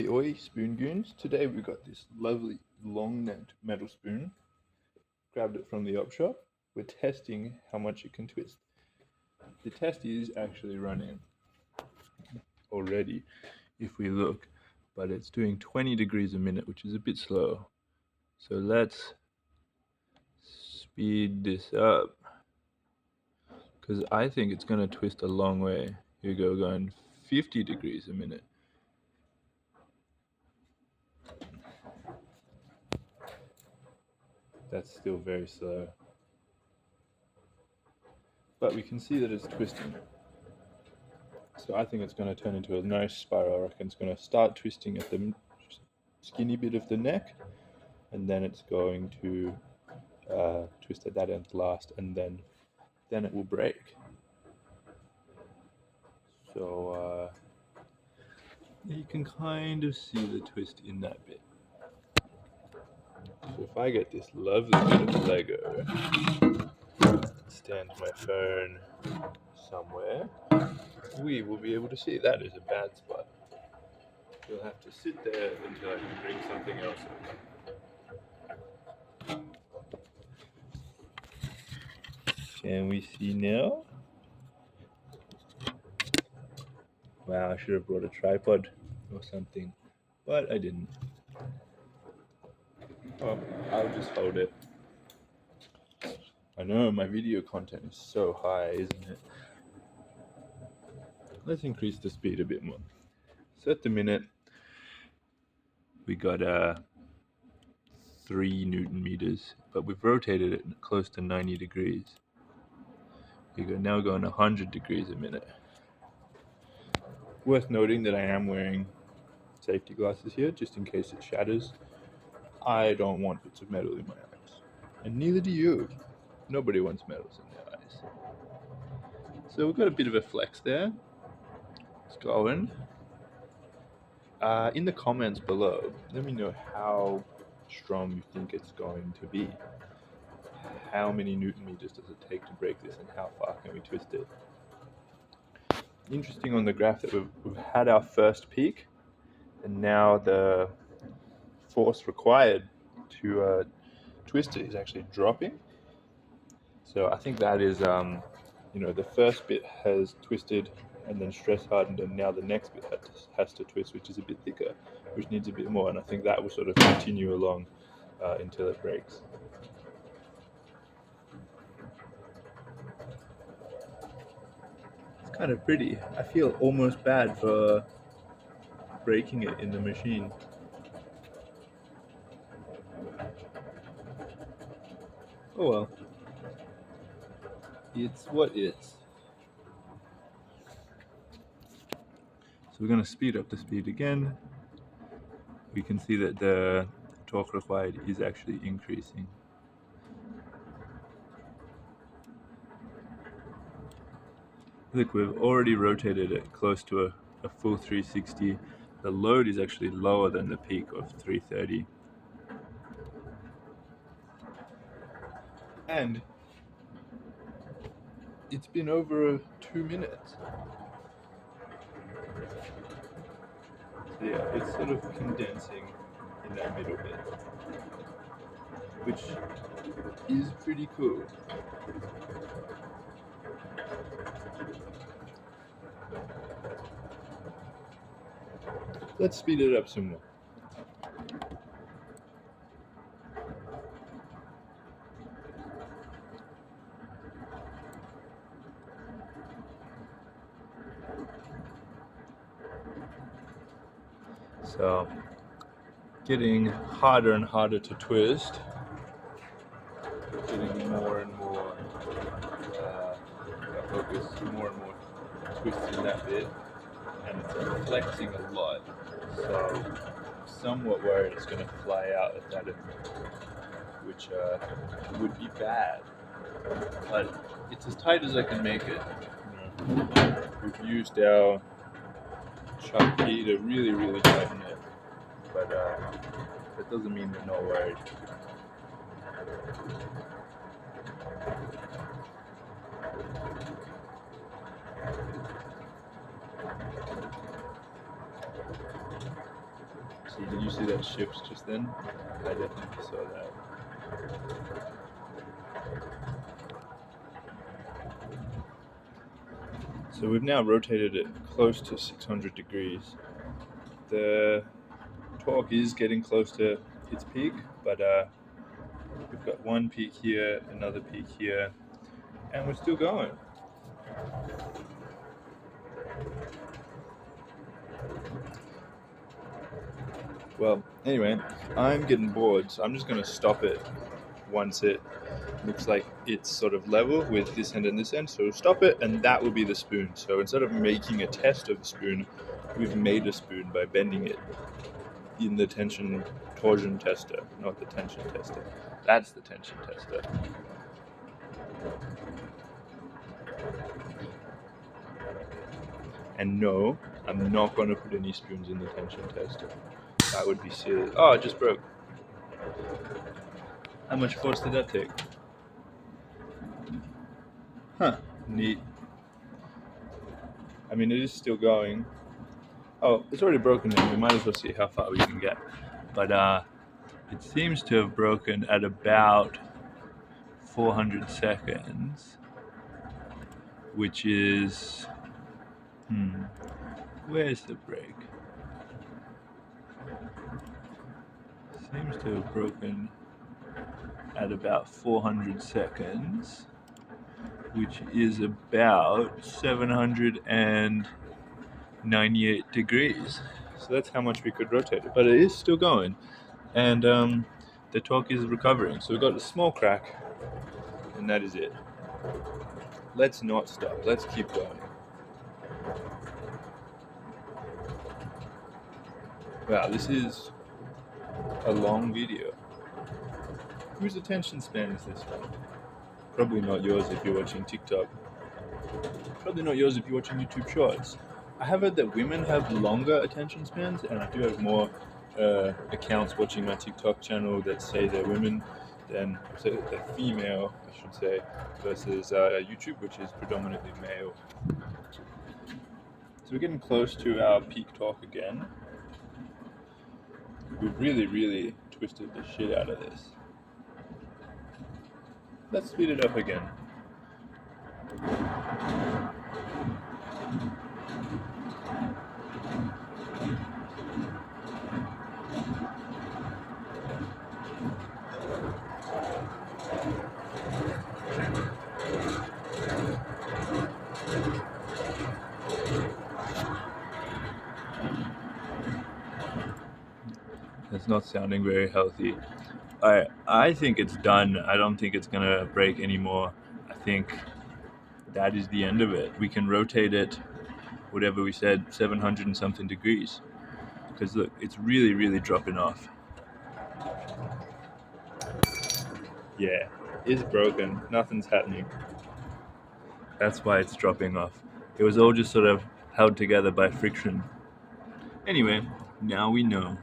Oi, Spoon Goons. Today we've got this lovely long necked metal spoon. Grabbed it from the op shop. We're testing how much it can twist. The test is actually running already if we look, but it's doing 20 degrees a minute, which is a bit slow. So let's speed this up because I think it's going to twist a long way. Here we go, going 50 degrees a minute. That's still very slow. But we can see that it's twisting. So I think it's going to turn into a nice spiral. I reckon it's going to start twisting at the skinny bit of the neck, and then it's going to twist at that end last, and then it will break. So you can kind of see the twist in that bit. So if I get this lovely bit of Lego, stand my phone somewhere, we will be able to see. That is a bad spot. You'll have to sit there until I can bring something else over. Can we see now? Wow, I should have brought a tripod or something, but I didn't. Oh, I'll just hold it. I know my video content is so high, isn't it? Let's increase the speed a bit more. So at the minute, we got 3 Newton meters, but we've rotated it close to 90 degrees. We go now going 100 degrees a minute. Worth noting that I am wearing safety glasses here, just in case it shatters. I don't want bits of metal in my eyes, and neither do you. Nobody wants metals in their eyes. So we've got a bit of a flex there. It's going. In the comments below, let me know how strong you think it's going to be. How many Newton meters does it take to break this, and how far can we twist it? Interesting on the graph that we've had our first peak, and now the force required to twist it is actually dropping. So I think that is, the first bit has twisted and then stress hardened, and now the next bit has to twist, which is a bit thicker, which needs a bit more, and I think that will sort of continue along until it breaks. It's kind of pretty. I feel almost bad for breaking it in the machine. Oh well. It's what it's. So we're going to speed up the speed again. We can see that the torque required is actually increasing. Look, we've already rotated it close to a full 360. The load is actually lower than the peak of 330. And it's been over 2 minutes. So yeah, it's sort of condensing in that middle bit, which is pretty cool. Let's speed it up some more. So, getting harder and harder to twist, getting more and more focus, more and more twists in that bit, and it's flexing a lot. So, somewhat worried it's going to fly out at that end, which would be bad. But it's as tight as I can make it. We've used our chuck key to really, really tighten it, but that doesn't mean we're not worried. See, did you see that shift just then? I definitely saw that. So we've now rotated it close to 600 degrees. The torque is getting close to its peak, but we've got one peak here, another peak here, and we're still going. Well, anyway, I'm getting bored, so I'm just going to stop it once it looks like it's sort of level with this end and this end. So stop it, and that will be the spoon. So instead of making a test of the spoon, we've made a spoon by bending it in the tension torsion tester, not the tension tester. That's the tension tester. And no, I'm not going to put any spoons in the tension tester. That would be silly. Oh, it just broke. How much force did that take? Huh, neat. I mean, it is still going. Oh, it's already broken then. We might as well see how far we can get. But it seems to have broken at about 400 seconds, which is... where's the break? Seems to have broken at about 400 seconds, which is about 798 degrees. So that's how much we could rotate it. But it is still going. And the torque is recovering. So we've got a small crack, and that is it. Let's not stop. Let's keep going. Wow, this is a long video. Whose attention span is this one? Probably not yours if you're watching TikTok. Probably not yours if you're watching YouTube Shorts. I have heard that women have longer attention spans, and I do have more accounts watching my TikTok channel that say they're women than they're female, I should say, versus YouTube, which is predominantly male. So we're getting close to our peak torque again. We've really, really twisted the shit out of this. Let's speed it up again. It's not sounding very healthy. I think it's done. I don't think it's gonna break anymore. I think that is the end of it. We can rotate it, whatever we said, 700 and something degrees. Because look, it's really, really dropping off. Yeah, it's broken. Nothing's happening. That's why it's dropping off. It was all just sort of held together by friction. Anyway, now we know.